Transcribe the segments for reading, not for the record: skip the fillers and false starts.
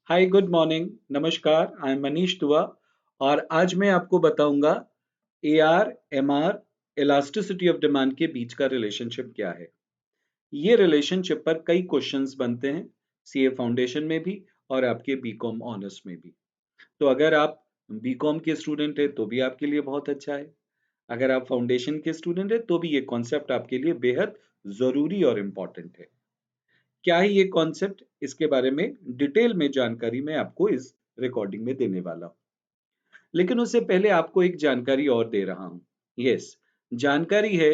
Hi good morning नमस्कार I am Manish दुआ और आज मैं आपको बताऊंगा AR MR elasticity of demand के बीच का रिलेशनशिप क्या है। ये रिलेशनशिप पर कई क्वेश्चंस बनते हैं सीए फाउंडेशन में भी और आपके बीकॉम ऑनर्स में भी। तो अगर आप बीकॉम के स्टूडेंट हैं तो भी आपके लिए बहुत अच्छा है। अगर आप फाउंडेशन के स्टूडेंट हैं तो भी ये कॉन्सेप्ट आपके लिए बेहद जरूरी और इम्पोर्टेंट है। क्या है ये कॉन्सेप्ट, इसके बारे में डिटेल में जानकारी मैं आपको इस रिकॉर्डिंग में देने वाला हूँ। लेकिन उससे पहले आपको एक जानकारी और दे रहा हूँ। यस, जानकारी है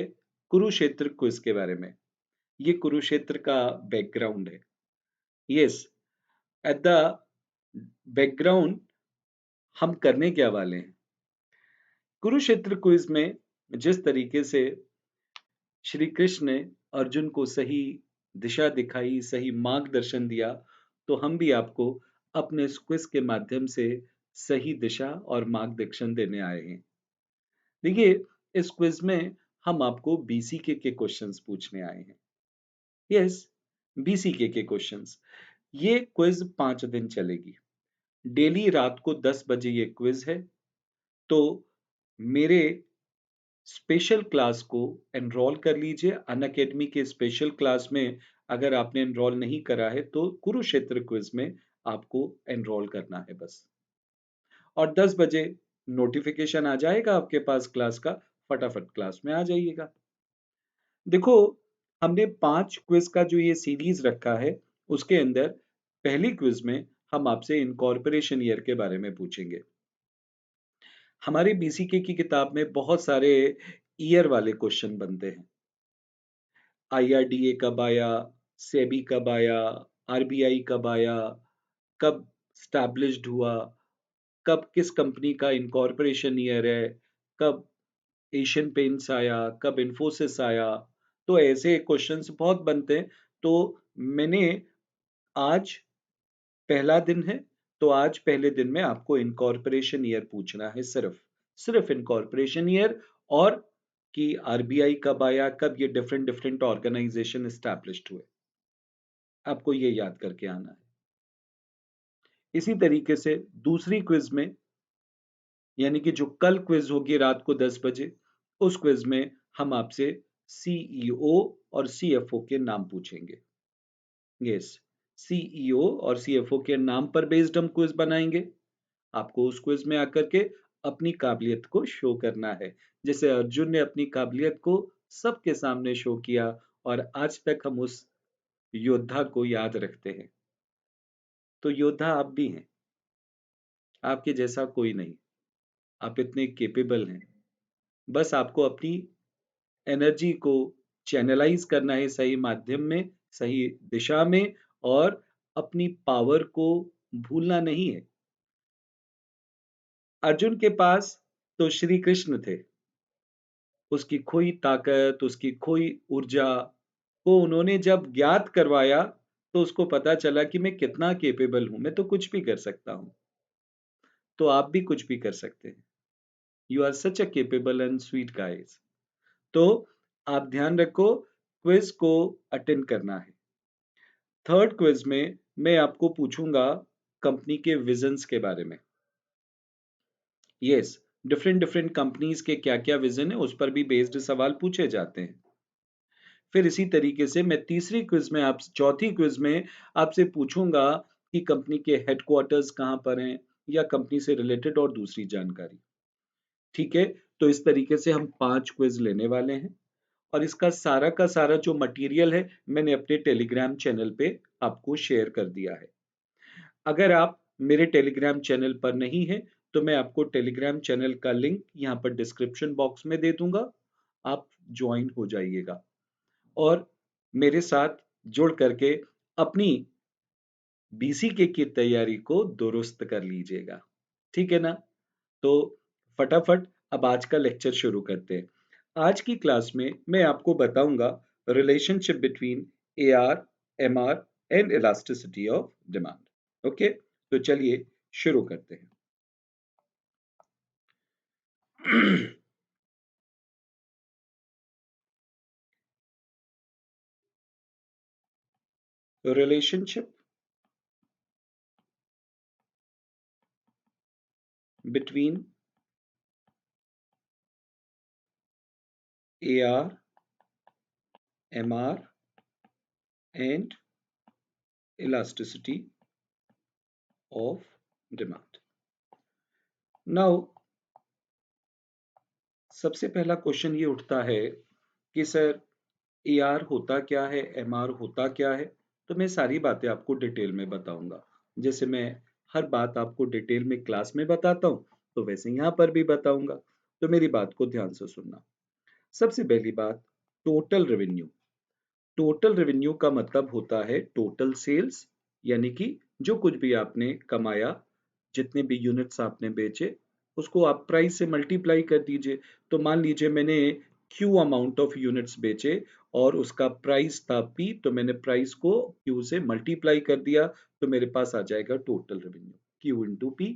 कुरुक्षेत्र क्विज के बारे में। ये कुरुक्षेत्र का बैकग्राउंड है। यस, एट द बैकग्राउंड हम करने क्या वाले हैं। कुरुक्षेत्र क्विज में जिस तरीके से श्री कृष्ण ने अर्जुन को सही दिशा दिखाई, सही मार्गदर्शन दिया, तो हम भी आपको अपने इस क्विज के माध्यम से सही दिशा और मार्गदर्शन देने आए हैं। देखिए, इस क्विज में हम आपको बीसीके के क्वेश्चंस पूछने आए हैं। यस, बीसीके के क्वेश्चंस। ये क्विज 5 दिन चलेगी। डेली रात को 10 बजे ये क्विज है। तो मेरे स्पेशल क्लास को एनरोल कर लीजिए। अनअकैडमी के स्पेशल क्लास में अगर आपने एनरोल नहीं करा है तो कुरुक्षेत्र क्विज में आपको एनरोल करना है बस। और 10 बजे नोटिफिकेशन आ जाएगा आपके पास क्लास का, फटाफट क्लास में आ जाइएगा। देखो, हमने 5 क्विज का जो ये सीरीज रखा है, उसके अंदर पहली क्विज में हम आपसे इनकॉर्पोरेशन ईयर के बारे में पूछेंगे। हमारे बीसीके की किताब में बहुत सारे ईयर वाले क्वेश्चन बनते हैं। आईआरडीए कब आया, सेबी कब आया, आरबीआई कब आया, कब स्टैब्लिश्ड हुआ, कब किस कंपनी का इनकॉर्पोरेशन ईयर है, कब एशियन पेंट्स आया, कब इन्फोसिस आया। तो ऐसे क्वेश्चंस बहुत बनते हैं। तो मैंने आज पहला दिन है, तो आज पहले दिन में आपको इनकॉर्पोरेशन ईयर पूछना है, सिर्फ सिर्फ इनकॉर्पोरेशन ईयर। और कि आरबीआई कब आया, कब ये डिफरेंट डिफरेंट ऑर्गेनाइजेशन एस्टैब्लिश्ड हुए, आपको ये याद करके आना है। इसी तरीके से दूसरी क्विज में, यानी कि जो कल क्विज होगी रात को 10 बजे, उस क्विज में हम आपसे सीईओ और सीएफओ के नाम पूछेंगे। यस, सीईओ और सीएफओ के नाम पर बेस्ड हम क्विज बनाएंगे। आपको उस क्विज में आकर के अपनी काबिलियत को शो करना है, जैसे अर्जुन ने अपनी काबिलियत को सबके सामने शो किया और आज तक हम उस योद्धा को याद रखते हैं। तो योद्धा आप भी हैं, आपके जैसा कोई नहीं। आप इतने केपेबल हैं। बस आपको अपनी एनर्जी को चैनलाइज करना है सही माध्यम में, सही दिशा में, और अपनी पावर को भूलना नहीं है। अर्जुन के पास तो श्री कृष्ण थे। उसकी खोई ताकत, उसकी खोई ऊर्जा को उन्होंने जब ज्ञात करवाया, तो उसको पता चला कि मैं कितना केपेबल हूं, मैं तो कुछ भी कर सकता हूं। तो आप भी कुछ भी कर सकते हैं। You are such a capable and sweet guys. तो आप ध्यान रखो, क्विज को अटेंड करना है। थर्ड क्विज में मैं आपको पूछूंगा कंपनी के विजन्स के बारे में। यस, डिफरेंट डिफरेंट कंपनीज के क्या क्या विजन है उस पर भी बेस्ड सवाल पूछे जाते हैं। फिर इसी तरीके से मैं तीसरी क्विज में आप चौथी क्विज में आपसे पूछूंगा कि कंपनी के हेडक्वार्टर्स कहाँ पर हैं, या कंपनी से रिलेटेड और दूसरी जानकारी। ठीक है, तो इस तरीके से हम 5 क्विज लेने वाले हैं। और इसका सारा का सारा जो मटेरियल है, मैंने अपने टेलीग्राम चैनल पे आपको शेयर कर दिया है। अगर आप मेरे टेलीग्राम चैनल पर नहीं हैं, तो मैं आपको टेलीग्राम चैनल का लिंक यहाँ पर डिस्क्रिप्शन बॉक्स में दे दूंगा। आप ज्वाइन हो जाइएगा और मेरे साथ जुड़ करके अपनी बीसीके की तैयारी को दुरुस्त कर लीजिएगा। ठीक है ना? तो फटाफट अब आज का लेक्चर शुरू करते हैं। आज की क्लास में मैं आपको बताऊंगा relationship between AR, MR and elasticity of demand. Okay, तो चलिए शुरू करते हैं। Relationship between AR, MR and elasticity of demand. Now, सबसे पहला क्वेश्चन ये उठता है कि सर AR होता क्या है, MR होता क्या है? तो मैं सारी बातें आपको डिटेल में बताऊंगा। जैसे मैं हर बात आपको डिटेल में क्लास में बताता हूँ, तो वैसे यहाँ पर भी बताऊंगा। तो मेरी बात को ध्यान से सुनना। सबसे पहली बात, टोटल रेवेन्यू। टोटल रेवेन्यू का मतलब होता है टोटल सेल्स, यानी कि जो कुछ भी आपने कमाया, जितने भी यूनिट्स आपने बेचे, उसको आप प्राइस से मल्टीप्लाई कर दीजिए। तो मान लीजिए मैंने क्यू अमाउंट ऑफ यूनिट्स बेचे और उसका प्राइस था पी, तो मैंने प्राइस को क्यू से मल्टीप्लाई कर दिया, तो मेरे पास आ जाएगा total revenue. Q into P,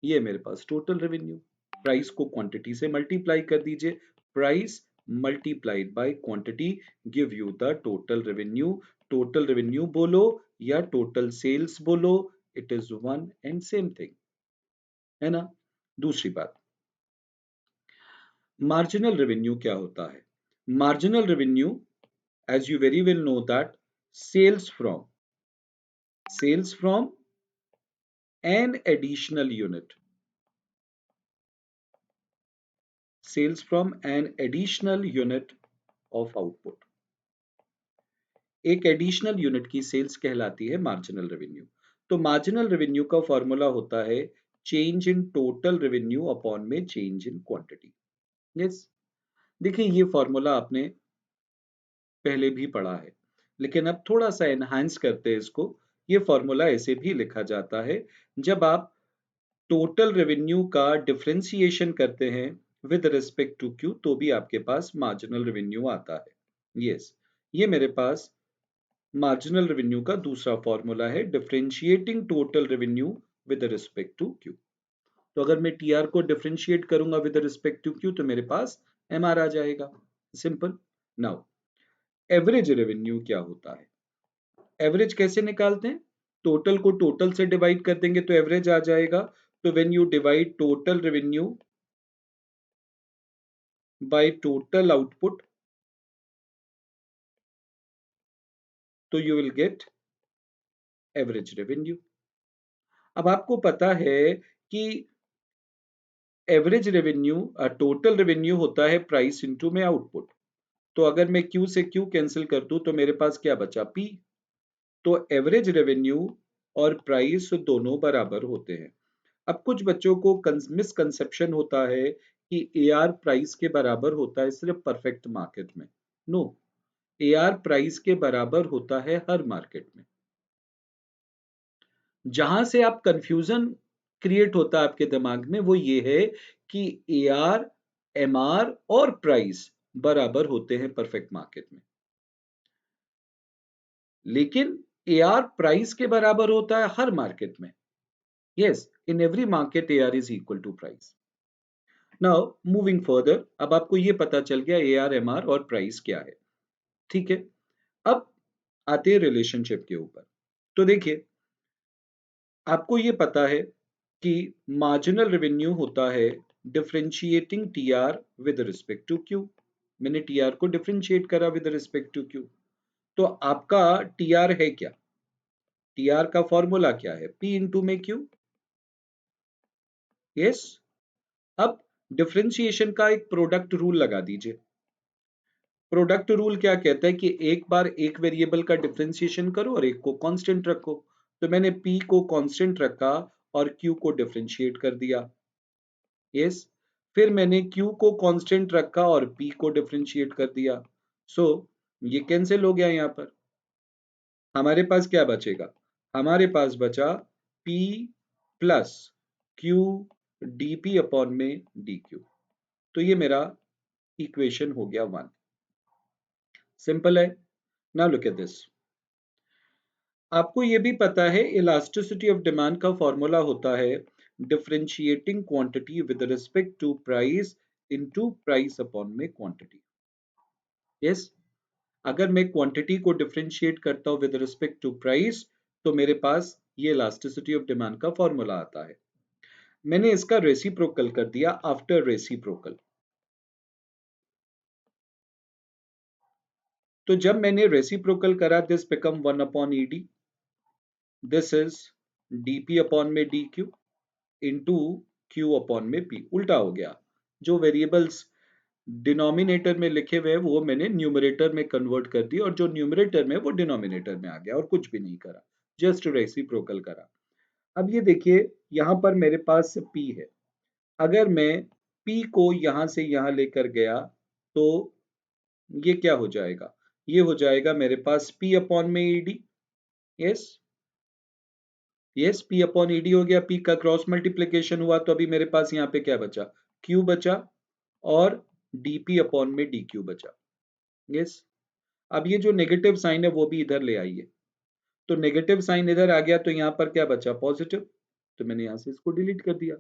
ये मेरे पास टोटल रेवेन्यू। प्राइस को क्वांटिटी से मल्टीप्लाई कर दीजिए, price multiplied by quantity give you the total revenue. Total revenue बोलो या टोटल सेल्स बोलो, it is one and same thing, है ना। दूसरी बात, मार्जिनल रेवेन्यू क्या होता है? Marginal revenue, as you very well know that, sales from an additional unit, sales from an additional unit of output। एक एडिशनल यूनिट की सेल्स कहलाती है मार्जिनल रेवेन्यू। तो मार्जिनल रेवेन्यू का फॉर्मूला होता है change in total revenue upon में change in quantity. Yes, देखिए ये फॉर्मूला आपने पहले भी पढ़ा है, लेकिन अब थोड़ा सा एनहांस करते हैं इसको। ये फॉर्मूला ऐसे भी लिखा जाता है, जब आप टोटल रेवेन्यू का डिफरेंशिएशन करते हैं विद रिस्पेक्ट टू क्यू, तो भी आपके पास मार्जिनल रेवेन्यू आता है। यस, ये मेरे पास मार्जिनल रेवेन्यू का दूसरा फॉर्मूला है, differentiating total revenue with respect to Q. तो अगर मैं टीआर को डिफरेंशिएट करूंगा विद रिस्पेक्ट टू क्यू, तो मेरे पास एमआर आ जाएगा। सिंपल। नाउ, एवरेज रेवेन्यू क्या होता है? एवरेज कैसे निकालते हैं? टोटल को टोटल से डिवाइड कर देंगे तो एवरेज आ जाएगा। तो when you divide total revenue by total output, तो you will get average revenue. अब आपको पता है कि एवरेज रेवेन्यू, टोटल रेवेन्यू होता है प्राइस इनटू में आउटपुट। तो अगर मैं क्यू से क्यू कैंसिल कर दूं तो मेरे पास क्या बचा? पी। तो एवरेज रेवेन्यू और प्राइस दोनों बराबर होते हैं। अब कुछ बच्चों को मिसकंसेप्शन होता है कि एआर प्राइस के बराबर होता है सिर्फ परफेक्ट मार्केट में। नो, एआर प्राइस के बराबर होता है हर मार्केट में। जहां से आप कंफ्यूजन क्रिएट होता है आपके दिमाग में, वो ये है कि एआर, एमआर और प्राइस बराबर होते हैं परफेक्ट मार्केट में, लेकिन एआर प्राइस के बराबर होता है हर मार्केट में। Yes, in every market AR is equal to price. Now moving further, अब आपको ये पता चल गया एआर, एमआर और प्राइस क्या है। ठीक है, अब आते हैं रिलेशनशिप के ऊपर। तो देखिए, आपको ये पता है कि मार्जिनल रेवेन्यू होता है differentiating TR with respect to Q. मैंने टीआर को डिफरेंशिएट करा विद रिस्पेक्ट टू क्यू। तो आपका टीआर है क्या? टीआर का फॉर्मूला क्या है? पी इंटू में क्यू। यस, अब डिफरेंशिएशन का एक प्रोडक्ट रूल लगा दीजिए। प्रोडक्ट रूल क्या कहता है कि एक बार एक वेरिएबल का डिफरेंशिएशन करो और एक को कांस्टेंट रखो। तो मैंने p को कांस्टेंट रखा और q को डिफरेंशिएट कर दिया। यस, फिर मैंने q को कांस्टेंट रखा और p को डिफरेंशिएट कर दिया। सो ये कैंसिल हो गया। यहाँ पर हमारे पास क्या बचेगा? हमारे पास बचा p plus q dp upon में dq। तो ये मेरा इक्वेशन हो गया 1। सिंपल है। Now look at this. आपको ये भी पता है इलास्टिसिटी ऑफ डिमांड का फॉर्मूला होता है differentiating quantity with respect to price into price upon में क्वांटिटी। यस, अगर मैं क्वांटिटी को डिफरेंशिएट करता हूं विद रिस्पेक्ट टू प्राइस, तो मेरे पास ये इलास्टिसिटी ऑफ डिमांड का फॉर्मूला आता है। मैंने इसका रेसिप्रोकल कर दिया आफ्टर रेसिप्रोकल। तो जब मैंने रेसिप्रोकल करा, this become 1 upon E D, this is D P upon में D Q into Q upon में पी। उल्टा हो गया, जो वेरिएबल्स डिनोमिनेटर में लिखे हुए हैं वो मैंने न्यूमरेटर में कन्वर्ट कर दिया, और जो न्यूमरेटर में वो डिनोमिनेटर में आ गया, और कुछ भी नहीं करा, जस्ट रेसिप्रोकल करा। अब ये देखिए, यहां पर मेरे पास P है। अगर मैं P को यहां से यहां लेकर गया तो ये क्या हो जाएगा? ये हो जाएगा मेरे पास P अपॉन में ED. Yes, yes, P upon ED हो गया। P का क्रॉस मल्टीप्लीकेशन हुआ तो अभी मेरे पास यहाँ पे क्या बचा? Q बचा, और dP अपॉन में dQ बचा। यस, अब ये जो नेगेटिव साइन है वो भी इधर ले आइए। तो नेगेटिव साइन इधर आ गया तो यहाँ पर क्या बचा? पॉजिटिव। तो मैंने यहाँ से इसको डिलीट कर दिया।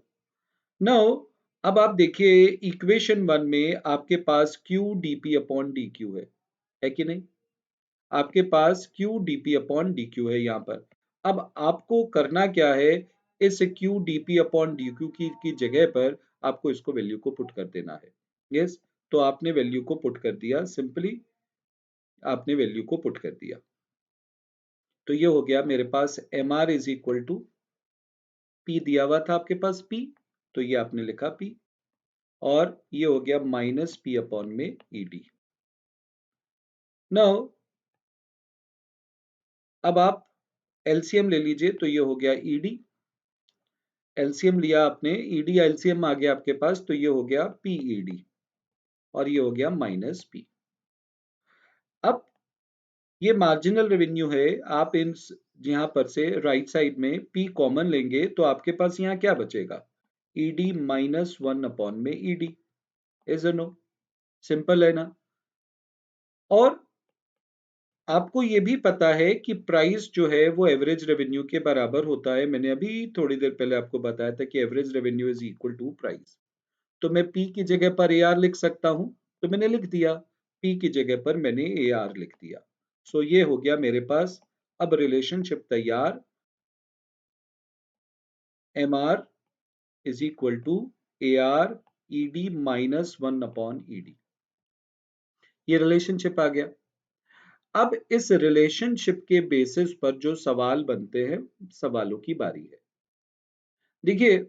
नाउ अब आप देखिए, इक्वेशन वन में आपके पास Q D P upon D Q है कि नहीं? आपके पास Q D P upon D Q है यहाँ पर। अब आपको करना क्या है? इस Q D P upon D Q की जगह पर आपको इसको वैल्यू को पुट कर देना है। यस, तो आपने वैल्यू को पुट कर दिया, सिंपली आपने वैल्यू को पुट कर दिया। तो ये हो गया मेरे पास M R is equal to P, दिया हुआ था आपके पास पी, तो ये आपने लिखा पी, और ये हो गया माइनस पी अपॉन में ईडी। नाउ अब आप एलसीएम ले लीजिए, तो ये हो गया ईडी। एलसीएम लिया आपने, ईडी एलसीएम आ गया आपके पास, तो ये हो गया पीईडी, और ये हो गया माइनस पी। अब ये मार्जिनल रेवेन्यू है, आप इन यहाँ पर से राइट साइड में पी कॉमन लेंगे तो आपके पास यहाँ क्या बचेगा? ईडी माइनस 1 अपॉन में ईडी। इज नो, सिंपल है ना? और आपको ये भी पता है कि प्राइस जो है वो एवरेज रेवेन्यू के बराबर होता है। मैंने अभी थोड़ी देर पहले आपको बताया था कि average revenue is equal to price. तो मैं पी की जगह पर ए आर लिख सकता हूं, तो मैंने लिख दिया। पी की जगह पर मैंने ए आर लिख दिया। सो ये हो गया मेरे पास अब रिलेशनशिप तैयार, M R is equal to A R ED minus 1 upon ED. ये रिलेशनशिप आ गया। अब इस रिलेशनशिप के बेसिस पर जो सवाल बनते हैं, सवालों की बारी है। देखिए,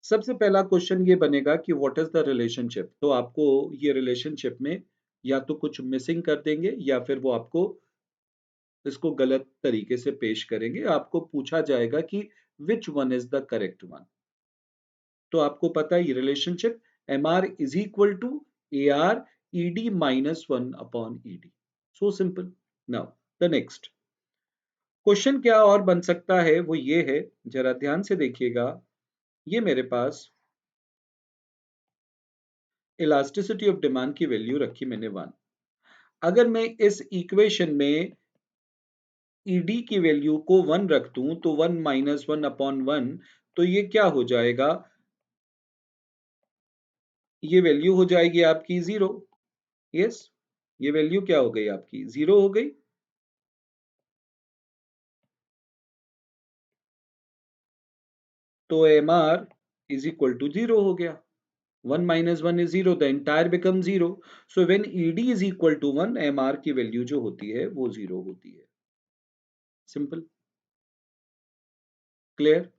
सबसे पहला क्वेश्चन ये बनेगा कि व्हाट इज द रिलेशनशिप। तो आपको ये रिलेशनशिप में या तो कुछ मिसिंग कर देंगे, या फिर वो आपको इसको गलत तरीके से पेश करेंगे। आपको पूछा जाएगा कि which one is the correct one. तो आपको पता है ये relationship M R is equal to A R ED minus 1 upon ED. So simple. Now the next question क्या और बन सकता है, वो ये है, जरा ध्यान से देखिएगा। ये मेरे पास इलास्टिसिटी ऑफ डिमांड की वैल्यू रखी मैंने 1। अगर मैं इस इक्वेशन में ईडी की वैल्यू को 1 रख दूं तो 1 माइनस 1 अपॉन 1, तो ये क्या हो जाएगा? ये वैल्यू हो जाएगी आपकी 0। यस, ये वैल्यू क्या हो गई? आपकी 0 हो गई। तो M R is equal to 0 हो गया। 1 minus 1 is 0, the entire becomes 0. So when ED is equal to 1, MR की वैल्यू जो होती है वो 0 होती है। Simple, clear?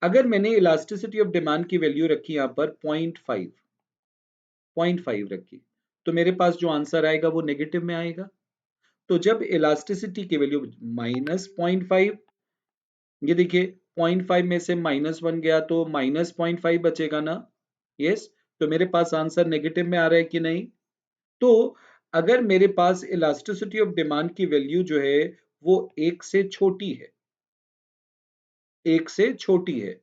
अगर मैंने इलास्टिसिटी ऑफ डिमांड की वैल्यू रखी यहाँ पर 0.5 रखी, तो मेरे पास जो आंसर आएगा वो नेगेटिव में आएगा। तो जब इलास्टिसिटी की वैल्यू माइनस 0.5, ये देखिए 0.5 में से -1 गया तो -0.5 बचेगा ना? यस, तो मेरे पास आंसर नेगेटिव में आ रहा है कि नहीं? तो अगर मेरे पास इलास्टिसिटी ऑफ डिमांड की वैल्यू जो है वो 1 से छोटी है, 1 से छोटी है,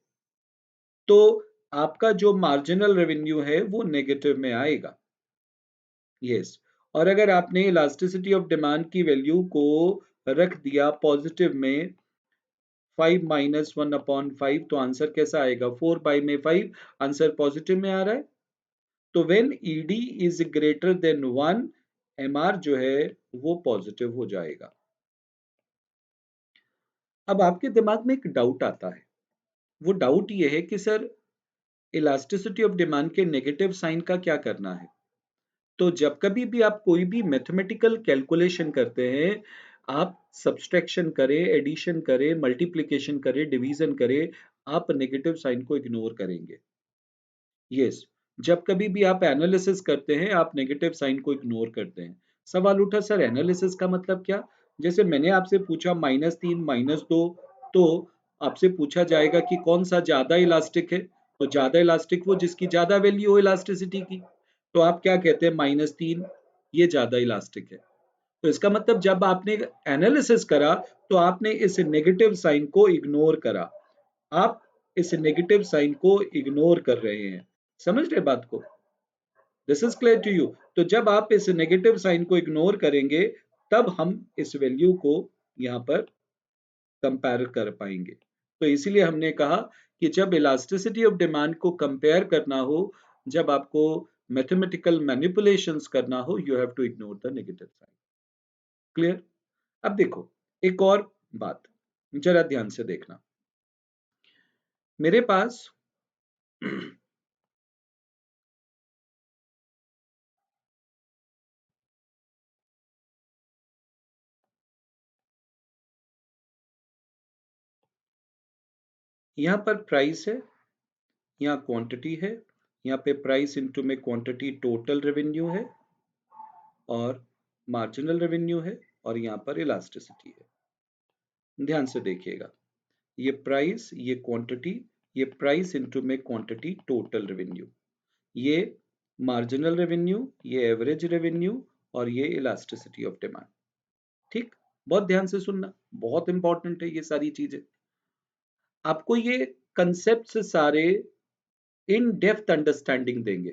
तो आपका जो मार्जिनल रेवेन्यू है वो नेगेटिव में आएगा। यस, और अगर आपने इलास्टिसिटी ऑफ डिमांड की वैल्यू को रख दिया पॉजिटिव में 5 माइनस 1 अपॉन 5, तो आंसर कैसा आएगा? 4 बाई में 5, आंसर पॉजिटिव में आ रहा है। तो when ED is greater then 1, MR जो है वो पॉजिटिव हो जाएगा। अब आपके दिमाग में एक डाउट आता है वो डाउट ये है कि सर इलास्टिसिटी ऑफ डिमांड के नेगेटिव साइन का क्या करना है। तो जब कभी भी आप कोई भी मैथमेटिकल कैलकुलेशन करते हैं, आप सब्सट्रैक्शन करें, एडिशन करें, मल्टीप्लिकेशन करें, डिवीजन करें, आप नेगेटिव साइन को इग्नोर करेंगे। यस, जब कभी भी आप एनालिसिस करते हैं, आप नेगेटिव साइन को इग्नोर करते हैं। सवाल उठा सर एनालिसिस का मतलब क्या? जैसे मैंने आपसे पूछा -3 -2, तो आपसे पूछा जाएगा कि कौन सा ज्यादा इलास्टिक है। तो ज्यादा इलास्टिक वो जिसकी ज्यादा वैल्यू हो इलास्टिसिटी की। तो आप क्या कहते हैं -3 ये ज्यादा इलास्टिक है। तो इसका मतलब जब आपने एनालिसिस करा तो आपने इस नेगेटिव साइन को इग्नोर करा। आप इस नेगेटिव साइन को इग्नोर कर रहे हैं। समझ रहे बात को? This is clear to you. तो जब आप इस नेगेटिव साइन को इग्नोर करेंगे तब हम इस वैल्यू को यहाँ पर कंपेयर कर पाएंगे। तो इसीलिए हमने कहा कि जब इलास्टिसिटी ऑफ डिमांड को कंपेयर करना हो, जब आपको मैथमेटिकल मैनिपुलेशंस करना हो, you have to ignore the negative sign. Clear? अब देखो एक और बात, जरा ध्यान से देखना। मेरे पास यहाँ पर प्राइस है, यहाँ क्वांटिटी है, यहाँ पे प्राइस इनटू में क्वांटिटी टोटल रेवेन्यू है और मार्जिनल रेवेन्यू है और यहाँ पर इलास्टिसिटी है। ध्यान से देखिएगा, ये प्राइस, ये क्वांटिटी, ये प्राइस इनटू में क्वांटिटी टोटल रेवेन्यू, ये मार्जिनल रेवेन्यू, ये एवरेज रेवेन्यू और ये इलास्टिसिटी ऑफ डिमांड। ठीक, बहुत ध्यान से सुनना, बहुत इंपॉर्टेंट है ये सारी चीजें। आपको ये कंसेप्ट सारे इन डेप्थ अंडरस्टैंडिंग देंगे,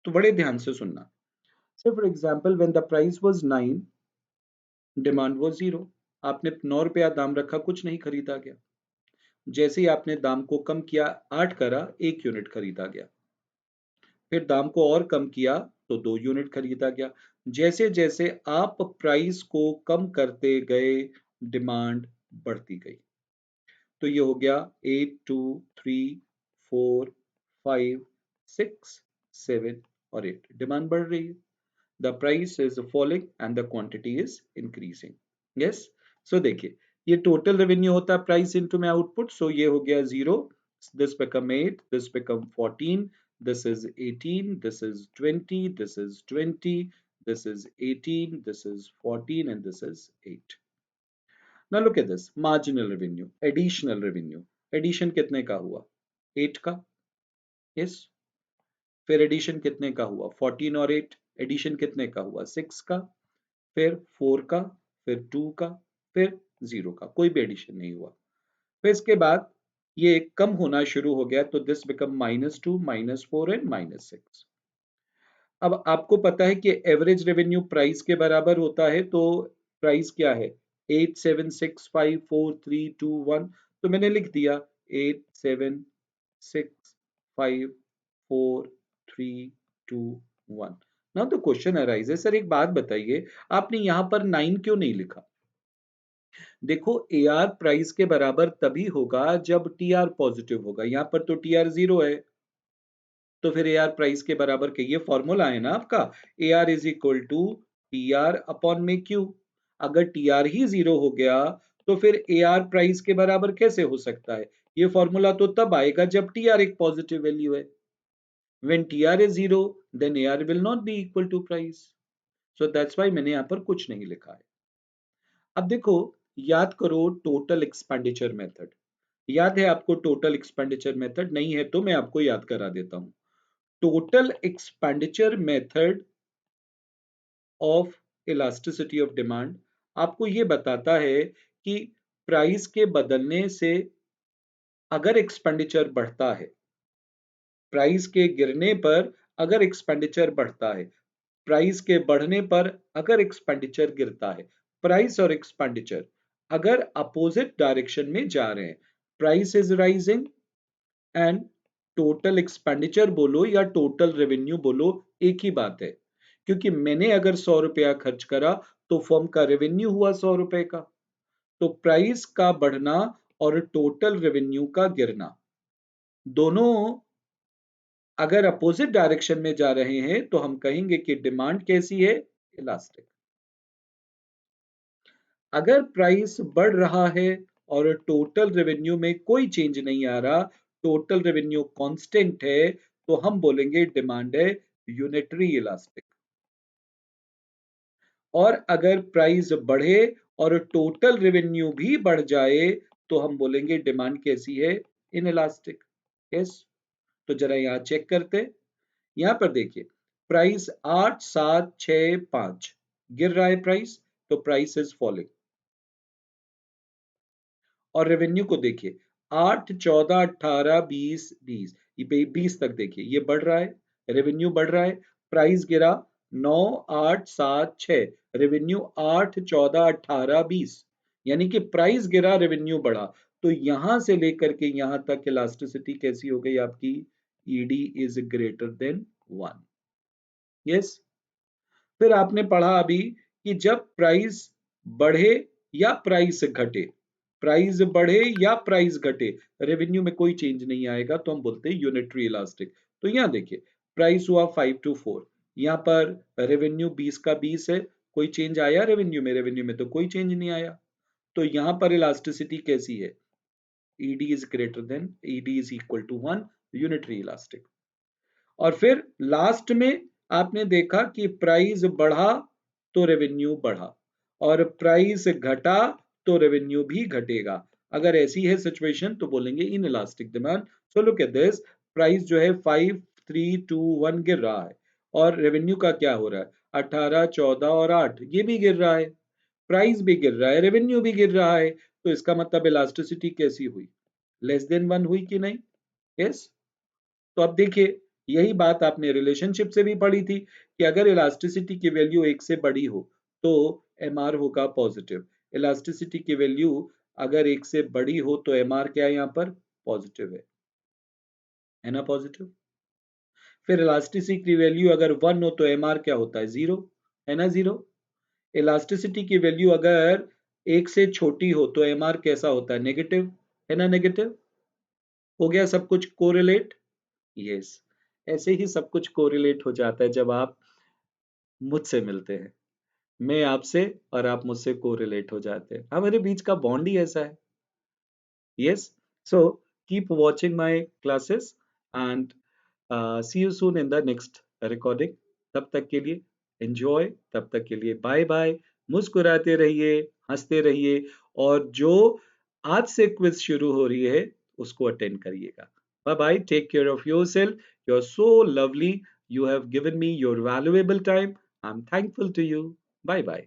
तो बड़े ध्यान से सुनना। से for example when the price was 9, demand was 0। आपने 9 रुपया दाम रखा, कुछ नहीं खरीदा गया। जैसे ही आपने दाम को कम किया, 8 करा, 1 यूनिट खरीदा गया। फिर दाम को और कम किया तो 2 यूनिट खरीदा गया। जैसे जैसे आप प्राइस को कम करते गए, डिमांड बढ़ती गई। तो ये हो गया 8, 2, 3, 4, 5, 6, 7 और 8। डिमांड बढ़ रही है। The price is falling and the quantity is increasing. Yes. So देखिए, ये total revenue होता है price into में output. So ये हो गया 0. This become 8. This become 14. This is 18. This is 20. This is 20. This is 18. This is 14 and this is 8. Now look at this marginal revenue, additional revenue. Addition कितने का हुआ? 8 का. Yes. फिर addition कितने का हुआ? 14 और 8। एडिशन कितने का हुआ? 6 का। फिर 4 का, फिर 2 का, फिर 0 का, कोई भी एडिशन नहीं हुआ। फिर इसके बाद ये कम होना शुरू हो गया, तो दिस बिकम -2, -4 एंड -6। अब आपको पता है कि एवरेज रेवेन्यू प्राइस के बराबर होता है, तो प्राइस क्या है? 8, 7, 6, 5, 4, 3, 2, 1। तो मैंने लिख दिया 8, 7, 6, 5, 4, 3, 2, 1। Now the question arises, sir एक बात बताइए, आपने यहाँ पर 9 क्यों नहीं लिखा? देखो AR प्राइस के बराबर तभी होगा जब TR पॉजिटिव होगा। यहाँ पर तो TR 0 है, तो फिर AR प्राइस के बराबर के ये फॉर्मूला है ना आपका, AR is equal to TR upon में Q। अगर TR ही 0 हो गया तो फिर AR प्राइस के बराबर कैसे हो सकता है? ये फॉर्मूला तो तब आएगा जब TR एक पॉजिटिव वैल्यू है। When TR is 0, then AR will not be equal to price. So that's why मैंने यहाँ पर कुछ नहीं लिखा है। अब देखो, याद करो टोटल एक्सपेंडिचर मेथड। याद है आपको टोटल एक्सपेंडिचर मेथड? नहीं है तो मैं आपको याद करा देता हूं। Total expenditure method of elasticity of demand आपको ये बताता है कि प्राइस के बदलने से अगर एक्सपेंडिचर बढ़ता है, प्राइस के गिरने पर अगर एक्सपेंडिचर बढ़ता है, प्राइस के बढ़ने पर अगर एक्सपेंडिचर गिरता है, प्राइस और एक्सपेंडिचर अगर अपोजिट डायरेक्शन में जा रहे हैं, price is rising and total expenditure बोलो या टोटल रेवेन्यू बोलो, एक ही बात है। क्योंकि मैंने अगर 100 रुपया खर्च करा तो फर्म का रेवेन्यू हुआ 100 रुपए का। तो प्राइस का बढ़ना और टोटल रेवेन्यू का गिरना, दोनों अगर अपोजिट डायरेक्शन में जा रहे हैं तो हम कहेंगे कि डिमांड कैसी है, इलास्टिक। अगर प्राइस बढ़ रहा है और टोटल रेवेन्यू में कोई चेंज नहीं आ रहा, टोटल रेवेन्यू कांस्टेंट है, तो हम बोलेंगे डिमांड है यूनिटरी इलास्टिक। और अगर प्राइस बढ़े और टोटल रेवेन्यू भी बढ़ जाए तो हम बोलेंगे डिमांड कैसी है, इनइलास्टिक। यस, तो जरा यहां चेक करते हैं। यहां पर देखिए, प्राइस 8 7 6 5 गिर रहा है प्राइस, तो प्राइस इज फॉलिंग। और रेवेन्यू को देखिए, 8 14 18 20 20, ये 20 तक देखिए, ये बढ़ रहा है, रेवेन्यू बढ़ रहा है। प्राइस गिरा 9 8 7 6, रेवेन्यू 8 14 18 20, यानी कि प्राइस गिरा, रेवेन्यू बढ़ा। तो यहां से लेकर के यहां तक इलास्टिसिटी कैसी हो गई आपकी, ED is greater then 1। Yes, फिर आपने पढ़ा अभी कि जब प्राइस बढ़े या प्राइस घटे, प्राइस बढ़े या प्राइस घटे, रेवेन्यू में कोई चेंज नहीं आएगा, तो हम बोलते हैं यूनिटरी इलास्टिक। तो यहां देखिए, प्राइस हुआ 5 to 4, यहां पर रेवेन्यू 20 का 20 है, कोई चेंज आया रेवेन्यू में, रेवेन्यू में तो कोई चेंज नहीं आया। तो यहां पर इलास्टिसिटी कैसी है, ED is greater than, ED is equal to 1, unitary elastic. और फिर लास्ट में आपने देखा कि प्राइस बढ़ा तो रेवेन्यू बढ़ा, और प्राइस घटा तो रेवेन्यू भी घटेगा। अगर ऐसी है सिचुएशन तो बोलेंगे in elastic demand. So look at this, price जो है 5 3 2 1 गिर रहा है, और रेवेन्यू का क्या हो रहा है, 18 14 और 8, ये भी गिर रहा है, प्राइस भी गिर रहा है, रेवेन्यू भी गिर रहा है। तो इसका मतलब इलास्टिसिटी कैसी हुई, लेस देन 1 हुई कि नहीं। यस, तो अब देखिए, यही बात आपने रिलेशनशिप से भी पढ़ी थी कि अगर इलास्टिसिटी की वैल्यू 1 से बड़ी हो तो एमआर होगा पॉजिटिव, इलास्टिसिटी की वैल्यू अगर 1 से बड़ी हो तो एमआर क्या है, यहाँ पर पॉजिटिव है ना, पॉजिटिव। फिर इलास्टिसिटी की वैल्यू अगर 1 हो तो एमआर क्या होता है, 0, है ना, 0। इलास्टिसिटी की वैल्यू अगर 1 से छोटी हो तो एमआर कैसा होता है, नेगेटिव, है ना, नेगेटिव। हो गया सब कुछ कोरिलेट। यस, ऐसे ही सब कुछ कोरिलेट हो जाता है जब आप मुझसे मिलते हैं, मैं आपसे और आप मुझसे कोरिलेट हो जाते हैं, हमारे बीच का बॉन्ड ही ऐसा है। Yes, so keep watching my classes and see you soon in the next recording. तब तक के लिए एंजॉय, तब तक के लिए बाय बाय, मुस्कुराते रहिए, हंसते रहिए, और जो आज से क्विज शुरू हो रही है उसको अटेंड करिएगा। Bye bye, take care of yourself, you are so lovely, you have given me your valuable time, I'm thankful to you, bye bye।